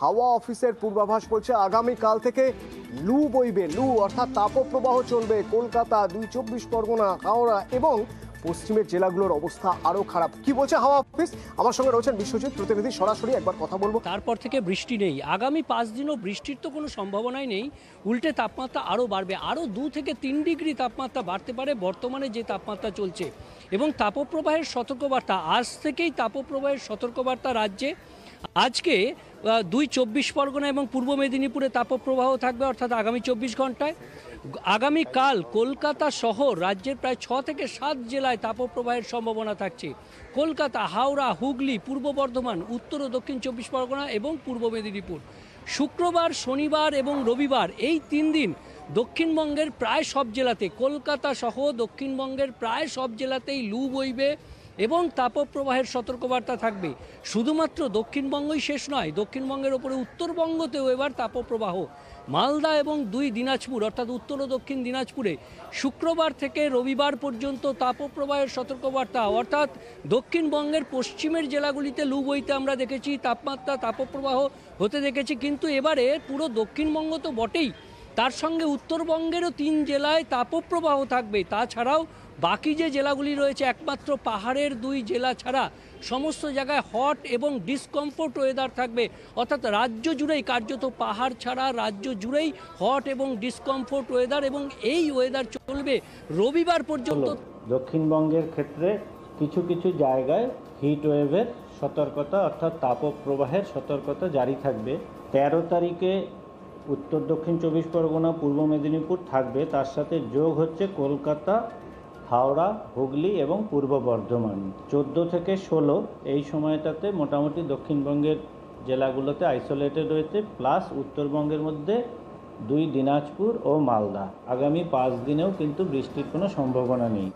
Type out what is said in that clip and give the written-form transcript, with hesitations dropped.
হাওয়া অফিসের পূর্বাভাস বলছে আগামীকাল থেকে লু বইবে, লু অর্থাৎ তাপপ্রবাহ চলবে। কলকাতা, ২ পরগনা, হাওড়া এবং পশ্চিমের জেলাগুলোর অবস্থা আরো খারাপ। কি বলছে হাওয়া অফিস? আমার সঙ্গে রয়েছেন বিশ্বজিৎ প্রতিনিধি, সরাসরি একবার কথা বলবো। তারপর থেকে বৃষ্টি নেই, আগামী ৫ দিনও বৃষ্টির তো কোনো সম্ভাবনাই নেই। উল্টে তাপমাত্রা আরও বাড়বে, আরও ২ থেকে ৩ ডিগ্রি তাপমাত্রা বাড়তে পারে বর্তমানে যে তাপমাত্রা চলছে। এবং তাপপ্রবাহের সতর্কবার্তা, আজ থেকেই তাপপ্রবাহের সতর্কবার্তা রাজ্যে। আজকে ২ পরগনা এবং পূর্ব মেদিনীপুরে তাপপ্রবাহ থাকবে, অর্থাৎ আগামী ২৪ ঘন্টায়। আগামীকাল কলকাতা সহ রাজ্যের প্রায় ৬ থেকে ৭ জেলায় তাপপ্রবাহের সম্ভাবনা থাকছে। কলকাতা, হাওড়া, হুগলি, পূর্ব বর্ধমান, উত্তর ও দক্ষিণ ২৪ পরগনা এবং পূর্ব মেদিনীপুর। শুক্রবার, শনিবার এবং রবিবার এই ৩ দিন দক্ষিণবঙ্গের প্রায় সব জেলাতে, কলকাতা সহ দক্ষিণবঙ্গের প্রায় সব জেলাতেই লু বইবে এবং তাপপ্রবাহের সতর্কবার্তা থাকবে। শুধুমাত্র দক্ষিণবঙ্গই শেষ নয়, দক্ষিণবঙ্গের ওপরে উত্তরবঙ্গতেও এবার তাপপ্রবাহ। মালদা এবং ২ দিনাজপুর অর্থাৎ উত্তর ও দক্ষিণ দিনাজপুরে শুক্রবার থেকে রবিবার পর্যন্ত তাপপ্রবাহের সতর্কবার্তা, অর্থাৎ দক্ষিণবঙ্গের পশ্চিমের জেলাগুলিতে লু বইতে আমরা দেখেছি, তাপপ্রবাহ হতে দেখেছি, কিন্তু এবারে পুরো দক্ষিণবঙ্গ তো বটেই, তার সঙ্গে উত্তরবঙ্গেরও ৩ জেলায় তাপপ্রবাহ থাকবে। তাছাড়াও বাকি যে জেলাগুলি রয়েছে, একমাত্র পাহাড়ের ২ জেলা ছাড়া সমস্ত জায়গায় হট এবং ডিসকমফোর্ট ওয়েদার থাকবে। অর্থাৎ রাজ্য জুড়েই, কার্যত পাহাড় ছাড়া রাজ্য জুড়েই হট এবং ডিসকমফোর্ট ওয়েদার, এবং এই ওয়েদার চলবে রবিবার পর্যন্ত। দক্ষিণবঙ্গের ক্ষেত্রে কিছু কিছু জায়গায় হিট ওয়েভের সতর্কতা অর্থাৎ তাপপ্রবাহের সতর্কতা জারি থাকবে। ১৩ তারিখে উত্তর দক্ষিণ ২৪ পরগনা, পূর্ব মেদিনীপুর থাকবে, তার সাথে যোগ হচ্ছে কলকাতা, হাওড়া, হুগলি এবং পূর্ব বর্ধমান। ১৪ থেকে ১৬ এই সময়টাতে মোটামুটি দক্ষিণবঙ্গের জেলাগুলোতে আইসোলেটেড রয়েছে, প্লাস উত্তরবঙ্গের মধ্যে ২ দিনাজপুর ও মালদা। আগামী ৫ দিনেও কিন্তু বৃষ্টির কোনো সম্ভাবনা নেই।